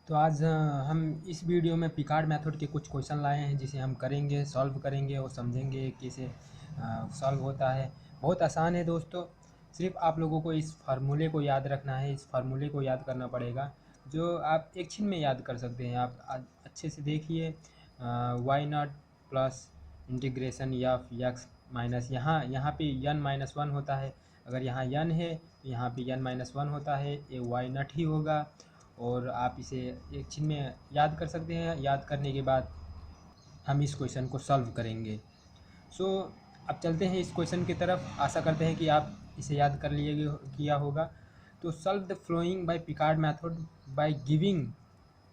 तो आज हम इस वीडियो में पिकार्ड मेथड के कुछ क्वेश्चन लाए हैं जिसे हम करेंगे, सॉल्व करेंगे और समझेंगे कैसे सॉल्व होता है। बहुत आसान है दोस्तों, सिर्फ आप लोगों को इस फार्मूले को याद रखना है। इस फार्मूले को याद करना पड़ेगा जो आप एक क्षण में याद कर सकते हैं। आप अच्छे से देखिए, y nought plus integration f x minus यहाँ पे n माइनस वन होता है। अगर यहाँ n है तो यहाँ पे n माइनस वन होता है, ये वाई नॉट ही होगा। और आप इसे एक क्षण में याद कर सकते हैं। याद करने के बाद हम इस क्वेश्चन को सॉल्व करेंगे। सो अब चलते हैं इस क्वेश्चन की तरफ। आशा करते हैं कि आप इसे याद कर लिए किया होगा। तो solve the following by Picard method by giving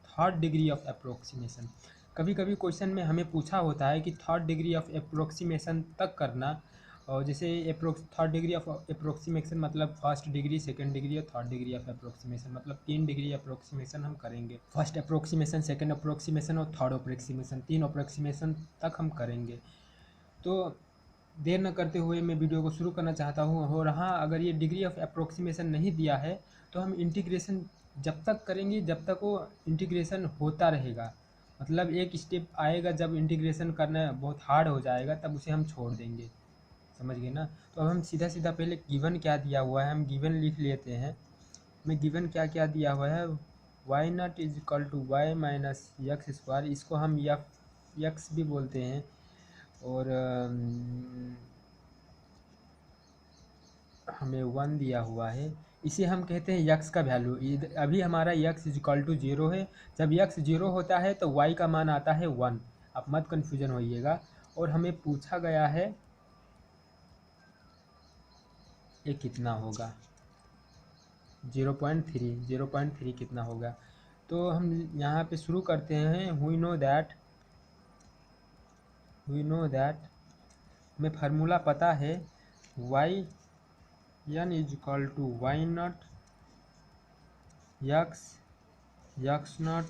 third degree of approximation. कभी कभी क्वेश्चन में हमें पूछा होता है कि थर्ड डिग्री ऑफ अप्रोक्सीमेशन तक करना। और जैसे थर्ड डिग्री ऑफ अप्रोक्सीमेशन मतलब फर्स्ट डिग्री, सेकंड डिग्री और थर्ड डिग्री ऑफ अप्रोक्सीमेशन, मतलब 3 डिग्री अप्रोक्सीमेशन हम करेंगे। फर्स्ट अप्रोक्सीमेशन, सेकंड अप्रोक्सीमेशन और थर्ड अप्रोक्सीमेशन, 3 अप्रोक्सीमेशन तक हम करेंगे। तो देर न करते हुए मैं वीडियो को शुरू करना चाहता हूँ। और हाँ, अगर ये डिग्री ऑफ अप्रोक्सीमेशन नहीं दिया है तो हम इंटीग्रेशन जब तक करेंगे जब तक वो इंटीग्रेशन होता रहेगा। मतलब एक स्टेप आएगा जब इंटीग्रेशन करना बहुत हार्ड हो जाएगा तब उसे हम छोड़ देंगे। समझ गए ना। तो अब हम सीधा सीधा पहले गिवन क्या दिया हुआ है हम गिवन लिख लेते हैं। मैं गिवन क्या क्या दिया हुआ है, y nought is equal to y minus x square, इसको हम एक्स भी बोलते हैं। और हमें 1 दिया हुआ है, इसे हम कहते हैं यक्स का वैल्यू। अभी हमारा यक्स इज इक्वल टू 0 है। जब यक्स 0 होता है तो वाई का मान आता है 1। आप मत कन्फ्यूजन होइएगा। और हमें पूछा गया है ये कितना होगा, 0.3 कितना होगा। तो हम यहाँ पे शुरू करते हैं। वी नो दैट हमें फार्मूला पता है, y n is equal to y nought x nought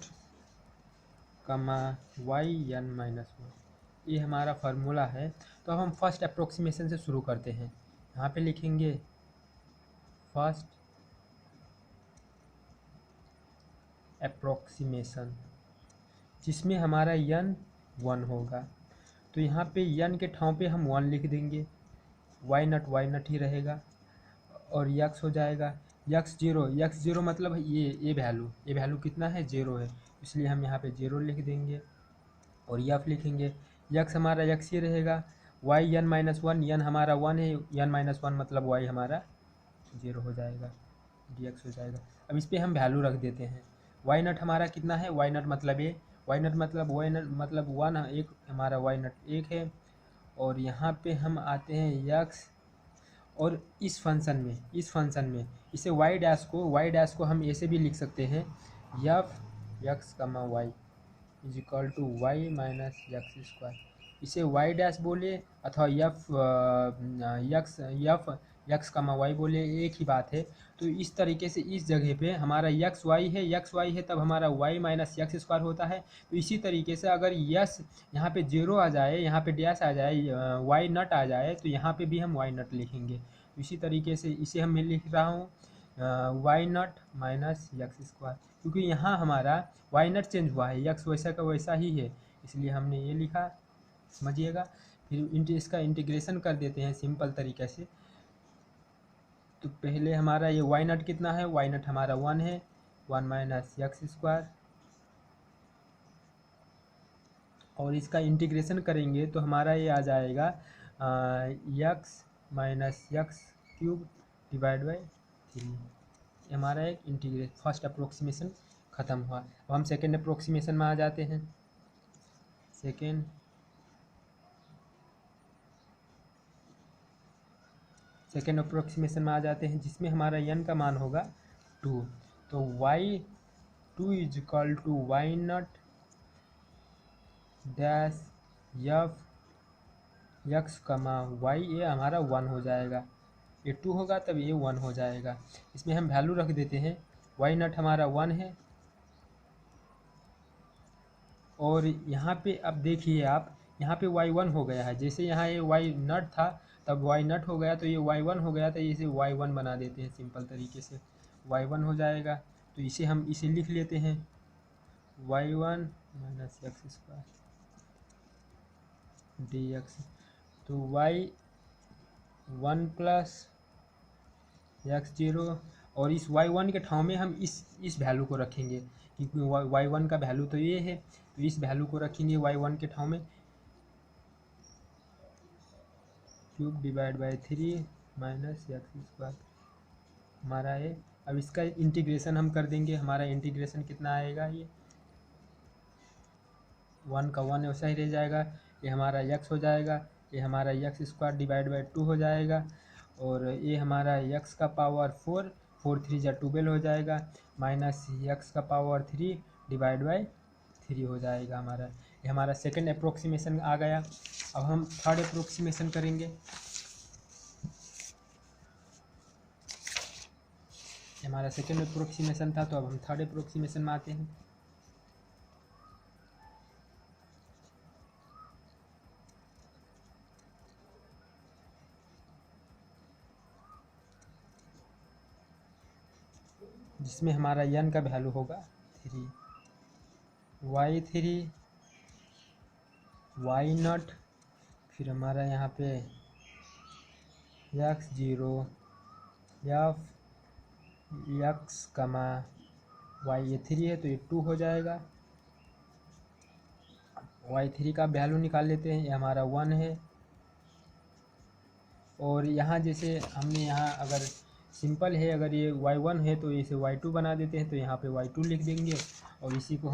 comma y n minus one, ये हमारा फार्मूला है। तो अब हम फर्स्ट अप्रोक्सीमेशन से शुरू करते हैं। यहाँ पे लिखेंगे फर्स्ट अप्रोक्सीमेशन जिसमें हमारा n 1 होगा। तो यहाँ पे n के ठाव पे हम 1 लिख देंगे, वाई नट ही रहेगा और यक्स हो जाएगा। यक्स जीरो मतलब ये वैल्यू कितना है, 0 है, इसलिए हम यहाँ पे 0 लिख देंगे और यफ लिखेंगे। यक्स हमारा यक्स ही रहेगा। वाई n माइनस वन, यन हमारा 1 है, n माइनस वन मतलब वाई हमारा 0 हो जाएगा, dx हो जाएगा। अब इस पर हम वैल्यू रख देते हैं। वाई नट हमारा कितना है, वाई नट मतलब ये, वाई नट मतलब 1, एक हमारा वाई नट 1 है। और यहाँ पे हम आते हैं यक्स, और इस फंक्शन में इसे वाई डैश को हम ऐसे भी लिख सकते हैं, f x comma y is equal to y minus x square. इसे वाई डैश बोले अथवा यक्स कमा वाई बोले, एक ही बात है। तो इस तरीके से इस जगह पे हमारा यक्स वाई है तब हमारा वाई माइनस यक्स स्क्वायर होता है। तो इसी तरीके से अगर यस यहाँ पे 0 आ जाए, यहाँ पे डैश आ जाए, वाई नट आ जाए तो यहाँ पे भी हम वाई नट लिखेंगे। इसी तरीके से इसे हम मैं लिख रहा हूँ वाई नट माइनस यक्स स्क्वायर, क्योंकि यहाँ हमारा वाई नट चेंज हुआ है, यक्स वैसा का वैसा ही है, इसलिए हमने ये लिखा। समझिएगा। फिर इसका इंटीग्रेशन कर देते हैं सिंपल तरीके से। तो पहले हमारा ये वाई नट कितना है, वाई नट हमारा 1 है, 1 माइनस यक्स स्क्वायर, और इसका इंटीग्रेशन करेंगे तो हमारा ये आ जाएगा x minus x cube divide by 3। हमारा एक इंटीग्रेशन फर्स्ट अप्रोक्सीमेशन ख़त्म हुआ। अब हम सेकेंड अप्रोक्सीमेशन में आ जाते हैं। सेकेंड अप्रोक्सीमेशन में आ जाते हैं जिसमें हमारा n का मान होगा 2। तो y2 is equal to y nought dash f x comma y, ये हमारा 1 हो जाएगा। ये 2 होगा तब ये 1 हो जाएगा। इसमें हम वैल्यू रख देते हैं, वाई नट हमारा 1 है। और यहाँ पे अब देखिए आप, यहाँ पे y1 हो गया है। जैसे यहाँ ये y नट था तब y नट हो गया, तो ये y1 हो गया, तो इसे y1 बना देते हैं सिंपल तरीके से, y1 हो जाएगा। तो इसे हम इसे लिख लेते हैं y1 minus x square dx। तो y1 प्लस x0, और इस y1 के ठाव में हम इस वैल्यू को रखेंगे, क्योंकि y1 का वैल्यू तो ये है, तो इस वैल्यू को रखेंगे y1 के ठाव में, cube divide by 3 minus x square हमारा है। अब इसका इंटीग्रेशन हम कर देंगे, हमारा इंटीग्रेशन कितना आएगा, ये 1 का 1 वैसा ही रह जाएगा, ये हमारा x हो जाएगा, ये हमारा एक्स स्क्वायर डिवाइड बाई 2 हो जाएगा, और ये हमारा x का पावर 4, 4 3 जा 12 हो जाएगा, माइनस x का पावर 3 डिवाइड बाई 3 हो जाएगा हमारा। ये हमारा सेकंड अप्रोक्सीमेशन आ गया। अब हम थर्ड अप्रोक्सीमेशन करेंगे। हमारा सेकंड अप्रोक्सीमेशन था, तो अब हम थर्ड अप्रोक्सीमेशन में आते हैं। जिसमें हमारा n का वैल्यू होगा 3, y3 y0, फिर हमारा यहाँ पे x0 f x कमा y, ये 3 है तो ये 2 हो जाएगा। y3 का वैल्यू निकाल लेते हैं, ये हमारा 1 है, और यहाँ जैसे हमने यहाँ अगर सिंपल है, अगर ये y1 है तो इसे y2 बना देते हैं, तो यहाँ पे y2 लिख देंगे, और इसी को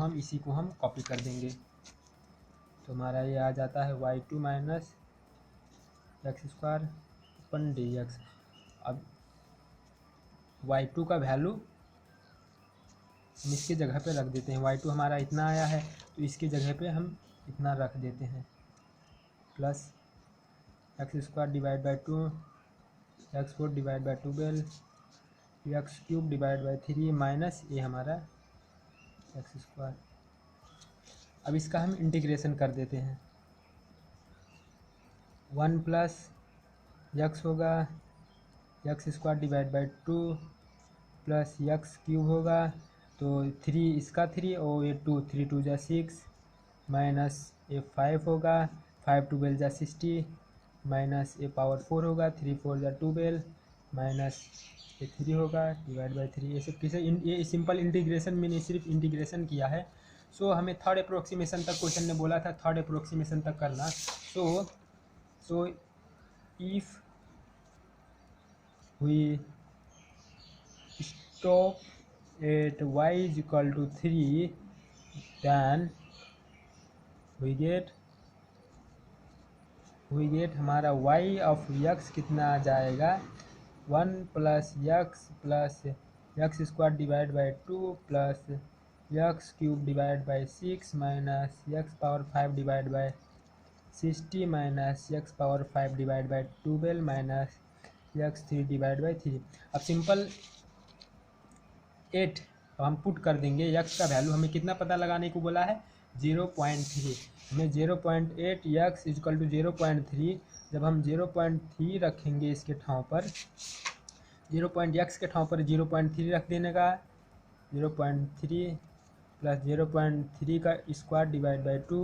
हम कॉपी कर देंगे, तो हमारा ये आ जाता है y2 minus x square upon dx। अब y2 का वैल्यू हम इसके जगह पे रख देते हैं, y2 हमारा इतना आया है, तो इसके जगह पे हम इतना रख देते हैं, plus x square divide by 2, x4 divide by 12, x cube divide by 3 minus ये हमारा एक्स स्क्वायर। अब इसका हम इंटीग्रेशन कर देते हैं, 1 प्लस एक्स होगा x square divide by 2 plus x cube होगा, तो 3 इसका 3 और ये 2, 3 2 जा 6 माइनस ये 5 होगा, 5 12 जा 60 माइनस ये पावर 4 होगा, 3 4 जा 12 माइनस ये 3 होगा डिवाइड बाई 3। ये सब किसे ये सिंपल इंटीग्रेशन मैंने सिर्फ इंटीग्रेशन किया है। सो हमें थर्ड अप्रोक्सीमेशन तक क्वेश्चन ने बोला था, थर्ड अप्रोक्सीमेशन तक करना। So if we stop at y is equal to 3, then we get हमारा y ऑफ x कितना आ जाएगा, 1 plus x square divide by 2 plus x cube divide by 6 minus x power 5 divide by 60 minus x power 5 divide by 12 minus x 3 divide by 3। अब simple 8 हम put कर देंगे, x का value हमें कितना पता लगाने को बोला है, 0.3। हमें 0.8 x इजकल टू 0.3, जब हम 0.3 रखेंगे इसके ठाव पर, x के ठाव पर 0.3 रख देने का, 0.3 प्लस 0.3 का स्क्वायर डिवाइड बाई 2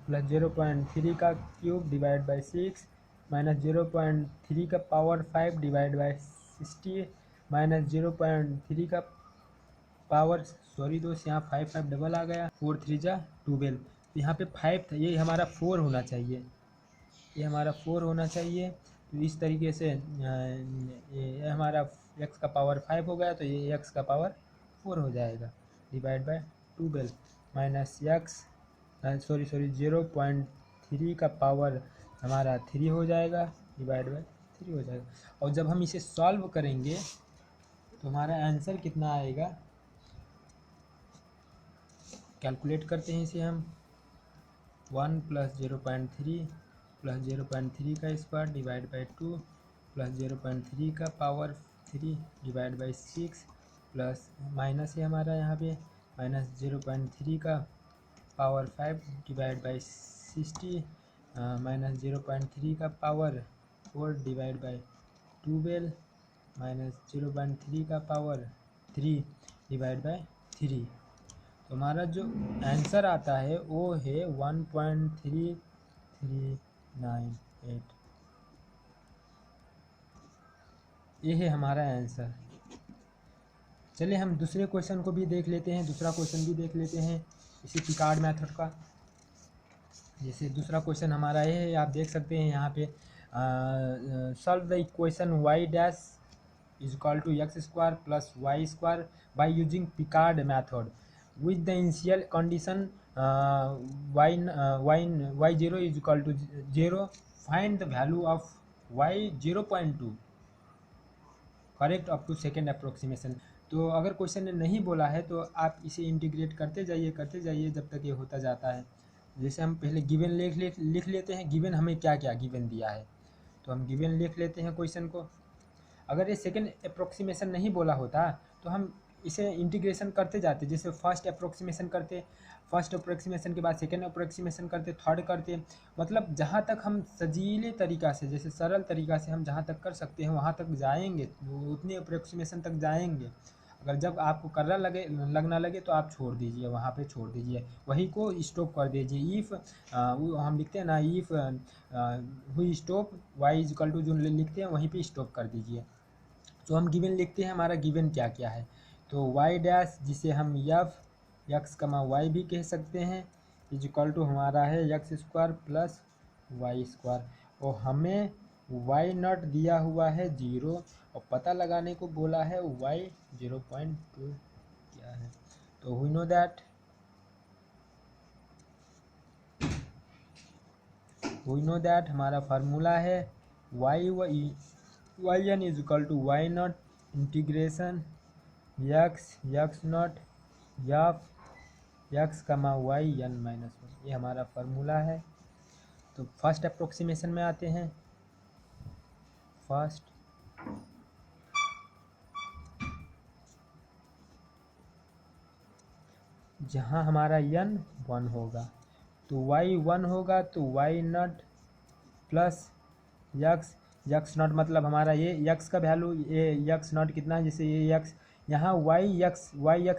प्लस 0.3 का क्यूब डिवाइड बाई 6 माइनस 0.3 का पावर 5 डिवाइड बाई 60 माइनस 0.3 का पावर, सॉरी दोस्त यहाँ 5 5 डबल आ गया, 4 3 जा 12, यहाँ पे 5 था, ये हमारा 4 होना चाहिए, ये हमारा 4 होना चाहिए। तो इस तरीके से ये हमारा x का पावर 5 हो गया, तो ये x का पावर 4 हो जाएगा divide by 12 minus x, sorry 0.3 का पावर हमारा 3 हो जाएगा डिवाइड बाय 3 हो जाएगा। और जब हम इसे सॉल्व करेंगे तो हमारा आंसर कितना आएगा, कैलकुलेट करते हैं इसे हम, 1 प्लस 0.3 प्लस 0.3 का स्क्वायर डिवाइड बाई 2 प्लस 0.3 का power 3 divide by 6 plus minus है हमारा यहाँ पे माइनस 0.3 का पावर 5 डिवाइड बाई 60 माइनस 0.3 का पावर 4 डिवाइड बाई 12 माइनस 0.3 का पावर 3 डिवाइड बाई 3। तो हमारा जो आंसर आता है वो है 1.3398। ये है हमारा आंसर। चलिए हम दूसरे क्वेश्चन को भी देख लेते हैं, दूसरा क्वेश्चन भी देख लेते हैं इसी पिकार्ड मेथड का। जैसे दूसरा क्वेश्चन हमारा ये है, आप देख सकते हैं यहाँ पे solve the equation y dash is equal to x square plus y square by using Picard method with the initial condition y zero is equal to zero, find the value of y 0.2 correct up to second approximation. तो अगर question ने नहीं बोला है तो आप इसे integrate करते जाइए जब तक ये होता जाता है। जैसे हम पहले गिवन लिख लेते हैं, गिवन हमें क्या क्या गिवन दिया है, तो हम गिवन लिख लेते हैं क्वेश्चन को। अगर ये सेकेंड अप्रोक्सीमेशन नहीं बोला होता तो हम इसे इंटीग्रेशन करते जाते, जैसे फर्स्ट अप्रोक्सीमेशन करते, फर्स्ट अप्रोक्सीमेशन के बाद सेकेंड अप्रोक्सीमेशन करते, थर्ड करते, मतलब जहाँ तक हम सजीले तरीक़ा से, जैसे सरल तरीक़ा से हम जहाँ तक कर सकते हैं वहाँ तक जाएंगे, उतने अप्रोक्सीमेशन तक जाएंगे। अगर जब आपको करना लगना लगे तो आप छोड़ दीजिए, वहाँ पे छोड़ दीजिए, वही को स्टॉप कर दीजिए। इफ़ हम लिखते हैं ना, if we stop y is equal to जो लिखते हैं वहीं पे स्टॉप कर दीजिए। तो हम गिवन लिखते हैं, हमारा गिवन क्या क्या है, तो वाई डैश जिसे हम एफ एक्स कमा वाई भी कह सकते हैं इज इक्वल टू हमारा है x square plus y square, और हमें वाई नॉट दिया हुआ है 0 और पता लगाने को बोला है वाई 0.2 क्या है। तो वी नो दैट हमारा फार्मूला है y n is equal to y nought integration x nought x comma y n minus 1, ये हमारा फार्मूला है। तो फर्स्ट अप्रोक्सीमेशन में आते हैं। फर्स्ट जहाँ हमारा n 1 होगा तो y 1 होगा, तो y not plus x not मतलब हमारा ये x का वैल्यू, ये यक्स नॉट कितना है, जैसे ये x यहाँ y x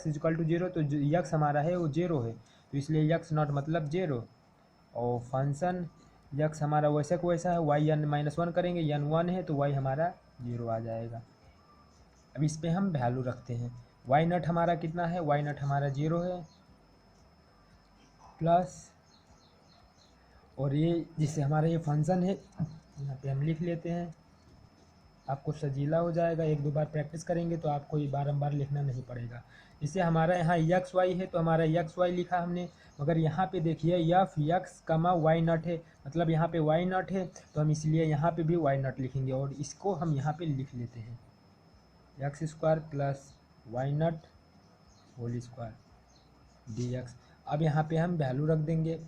is equal to 0, तो यक्स हमारा है वो 0 है, तो इसलिए यक्स नॉट मतलब 0, और फंक्शन यक्स हमारा वैसे को वैसा है, वाई एन माइनस 1 करेंगे, एन 1 है तो वाई हमारा 0 आ जाएगा। अब इस पर हम वैल्यू रखते हैं, वाई नॉट हमारा कितना है, वाई नॉट हमारा 0 है प्लस, और ये जिससे हमारा ये फंक्शन है यहाँ पे हम लिख लेते हैं, आपको सजीला हो जाएगा, एक दो बार प्रैक्टिस करेंगे तो आपको ये बारंबार लिखना नहीं पड़ेगा। इससे हमारा यहाँ एक्स वाई है तो हमारा एक्स वाई लिखा हमने, मगर यहाँ पे देखिए F x comma why not है, मतलब यहाँ पे वाई नॉट है, तो हम इसलिए यहाँ पे भी वाई नॉट लिखेंगे, और इसको हम यहाँ पे लिख लेते हैं x square plus y nought whole square d x. अब यहाँ पे हम वैल्यू रख देंगे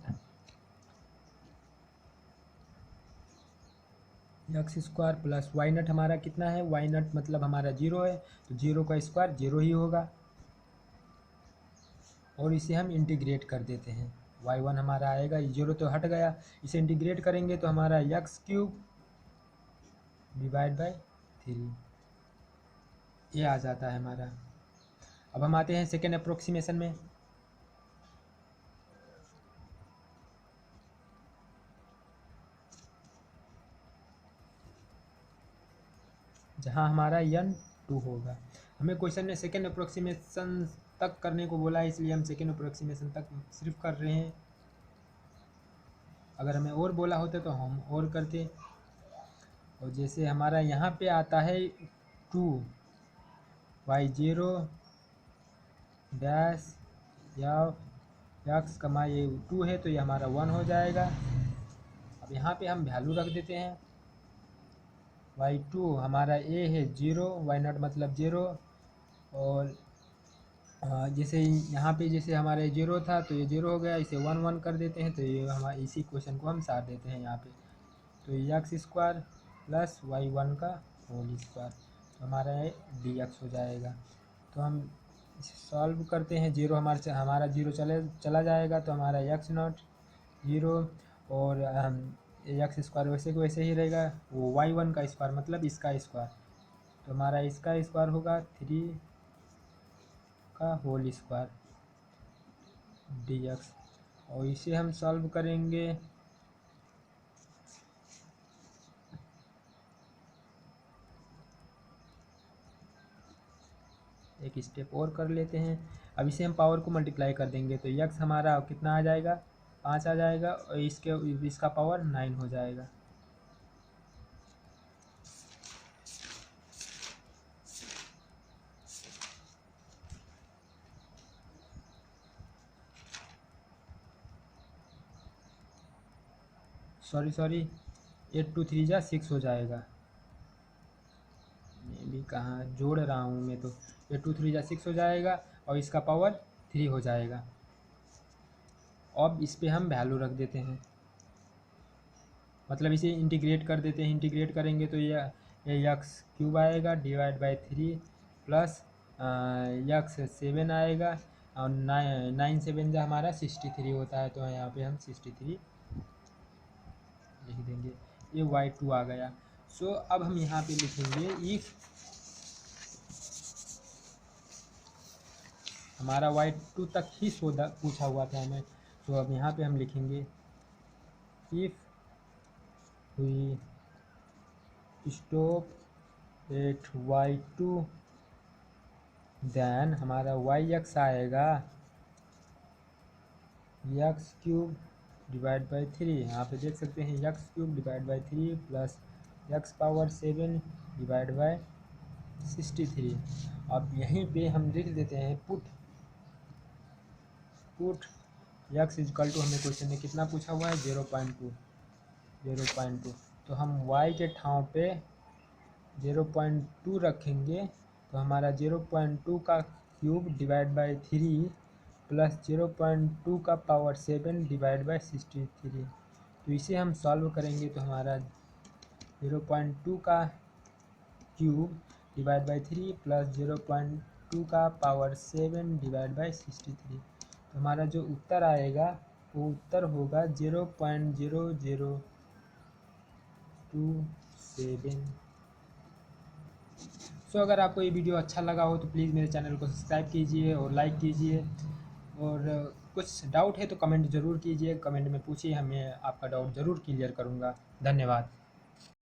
x square plus y nought हमारा कितना है, वाई नट मतलब हमारा 0 है, तो 0 का स्क्वायर 0 ही होगा, और इसे हम इंटीग्रेट कर देते हैं, y1 हमारा आएगा, 0 तो हट गया, इसे इंटीग्रेट करेंगे तो हमारा एक्स क्यूब डिवाइड बाई 3 ये आ जाता है हमारा। अब हम आते हैं सेकेंड अप्रोक्सीमेशन में। जहाँ हमारा n 2 होगा, हमें क्वेश्चन में सेकेंड अप्रोक्सीमेशन तक करने को बोला है, इसलिए हम सेकेंड अप्रोक्सीमेशन तक सिर्फ कर रहे हैं। अगर हमें और बोला होता तो हम और करते, और जैसे हमारा यहाँ पे आता है 2 वाई 0 डैश या एक्स कमा ये 2 है तो ये हमारा 1 हो जाएगा। अब यहाँ पे हम वैल्यू रख देते हैं, y2 हमारा a है 0, वाई नॉट मतलब 0, और जैसे यहाँ पे जैसे हमारे 0 था तो ये 0 हो गया, इसे 1 1 कर देते हैं, तो ये हमारे इसी क्वेश्चन को हम सार देते हैं यहाँ पे, तो एक्स स्क्वायर प्लस वाई 1 का होल स्क्वायर, तो हमारा ये डी एक्स हो जाएगा। तो हम इसे सॉल्व करते हैं, 0 हमारा 0 चला जाएगा, तो हमारा एक्स नॉट 0 और एक्स स्क्वायर वैसे को वैसे ही रहेगा, वो वाई 1 का स्क्वायर मतलब इसका स्क्वायर, तो हमारा इसका स्क्वायर होगा 3 का होल स्क्वायर, dx, और इसे हम सॉल्व करेंगे। एक स्टेप और कर लेते हैं। अब इसे हम पावर को मल्टीप्लाई कर देंगे तो यक्स हमारा कितना आ जाएगा, 5 आ जाएगा, और इसका पावर 9 हो जाएगा। सॉरी 8 2 3 जा 6 हो जाएगा। मैं भी कहाँ जोड़ रहा हूँ, मैं तो 8 2 3 जा 6 हो जाएगा, और इसका पावर 3 हो जाएगा। अब इस पे हम वैल्यू रख देते हैं, मतलब इसे इंटीग्रेट कर देते हैं। इंटीग्रेट करेंगे तो ये यक्स क्यूब आएगा डिवाइड बाई 3 प्लस यक्स 7 आएगा, और 9 7 जो हमारा 63 होता है, तो यहाँ पे हम 63 लिख देंगे। ये y2 आ गया। सो अब हम यहाँ पे लिखेंगे इफ हमारा y2 तक ही पूछा हुआ था हमें, तो अब यहाँ पे हम लिखेंगे if we stop at y2 then हमारा yx आएगा यक्स क्यूब डिवाइड बाई 3। यहाँ पे देख सकते हैं x cube divide by 3 plus x power 7 divide by 63। अब यहीं पे हम लिख देते हैं पुट यक्स इजकल टू, हमें क्वेश्चन में कितना पूछा हुआ है 0.2। तो हम y के ठाव पे 0.2 रखेंगे, तो हमारा 0.2 का क्यूब डिवाइड बाई 3 प्लस 0.2 का पावर 7 डिवाइड बाई 63। तो इसे हम सॉल्व करेंगे तो हमारा 0.2 का क्यूब डिवाइड बाई 3 प्लस 0.2 का पावर 7 डिवाइड बाई 63। तो हमारा जो उत्तर आएगा वो उत्तर होगा 0.0027। सो अगर आपको ये वीडियो अच्छा लगा हो तो प्लीज़ मेरे चैनल को सब्सक्राइब कीजिए और लाइक कीजिए, और कुछ डाउट है तो कमेंट ज़रूर कीजिए, कमेंट में पूछिए, मैं आपका डाउट ज़रूर क्लियर करूँगा। धन्यवाद।